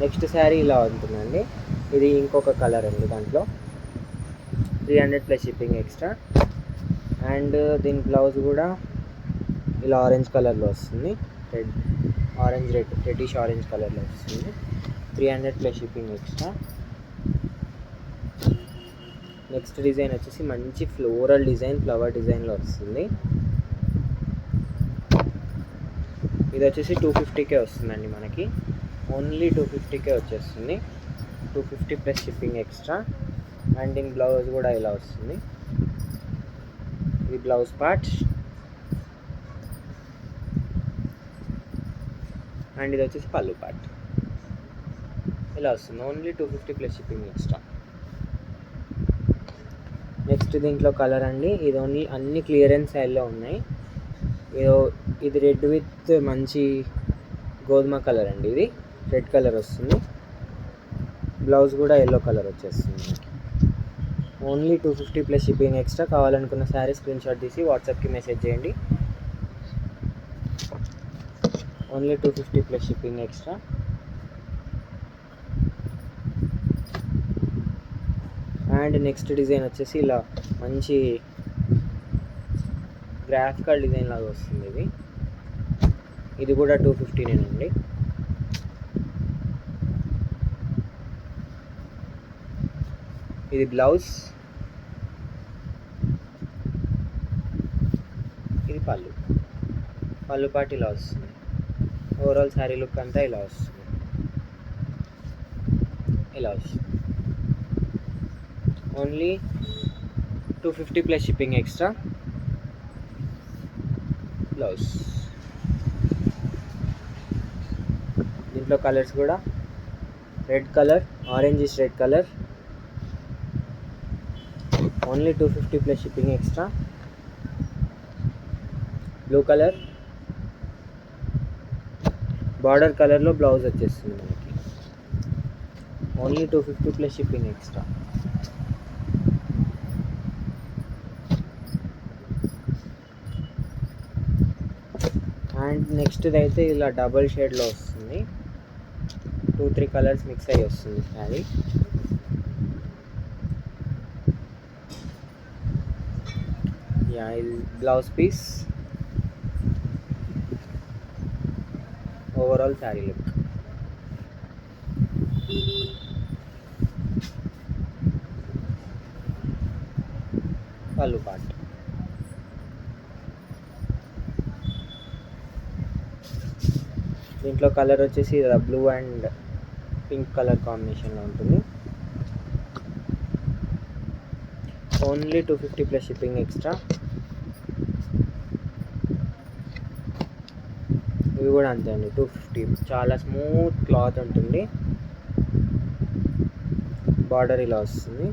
Next sari ఇలా ఉంటుందండి. ఇది ఇంకొక కలర్ అండి. దాంట్లో 300 ప్లస్ షిప్పింగ్ ఎక్స్ట్రా. అండ్ దీని బ్లౌజ్ కూడా ఇలా ఆరెంజ్ కలర్లో వస్తుంది. రెడ్డిష్ ఆరెంజ్ కలర్లో వస్తుంది. 300 plus shipping extra. Next design వచ్చేసి మంచి ఫ్లోరల్ డిజైన్, ఫ్లవర్ డిజైన్లో వస్తుంది. ఇది వచ్చేసి 250కే వస్తుందండి మనకి. ఓన్లీ 250కే వచ్చేస్తుంది. 250 ప్లస్ షిప్పింగ్ ఎక్స్ట్రా. అండ్ దీని బ్లౌజ్ కూడా ఇలా వస్తుంది. ఇది బ్లౌజ్ పార్ట్. అండ్ ఇది వచ్చేసి పళ్ళు పార్ట్. ఇలా వస్తుంది. Only 250 plus shipping extra. Next దీంట్లో కలర్ అండి. ఇది ఓన్లీ అన్ని క్లియరెన్స్ సైడ్లో ఉన్నాయి. ఇది రెడ్ విత్ మంచి గోధుమ కలర్ అండి. ఇది రెడ్ కలర్ వస్తుంది. బ్లౌజ్ కూడా ఎల్లో కలర్ వచ్చేస్తుంది. Only 250 plus shipping extra. కావాలనుకున్న శారీ స్క్రీన్ షాట్ తీసి వాట్సాప్కి మెసేజ్ చేయండి. Only 250 plus shipping extra. And next design వచ్చేసి ఇలా మంచి గ్రాఫికల్ డిజైన్ లాగా వస్తుంది. ఇది కూడా 250నేనండి. ఇది బ్లౌజ్, ఇది పళ్ళు పాటు ఇలా వస్తుంది. ఓవరాల్ శారీ లుక్ అంతా ఇలా వస్తుంది. Only 250 plus shipping extra. Blouse. దీంట్లో కలర్స్ కూడా red colour, orange red colour. Only 250 plus shipping extra. Blue colour, border కలర్లో బ్లౌజ్ వచ్చేస్తుంది మనకి. Only 250 plus shipping extra. And next అయితే ఇలా డబల్ షేడ్లో వస్తుంది. 2-3 కలర్స్ మిక్స్ అయ్యి వస్తుంది శారీ. ఇది blouse piece. Overall sari look. పళ్ళు పార్ట్. దీంట్లో కలర్ వచ్చేసి బ్లూ అండ్ పింక్ కలర్ కాంబినేషన్లో ఉంటుంది. Only 250 plus shipping extra. ఇవి కూడా అంతే అండి, 250. చాలా స్మూత్ క్లాత్ ఉంటుంది. బార్డర్ ఇలా వస్తుంది.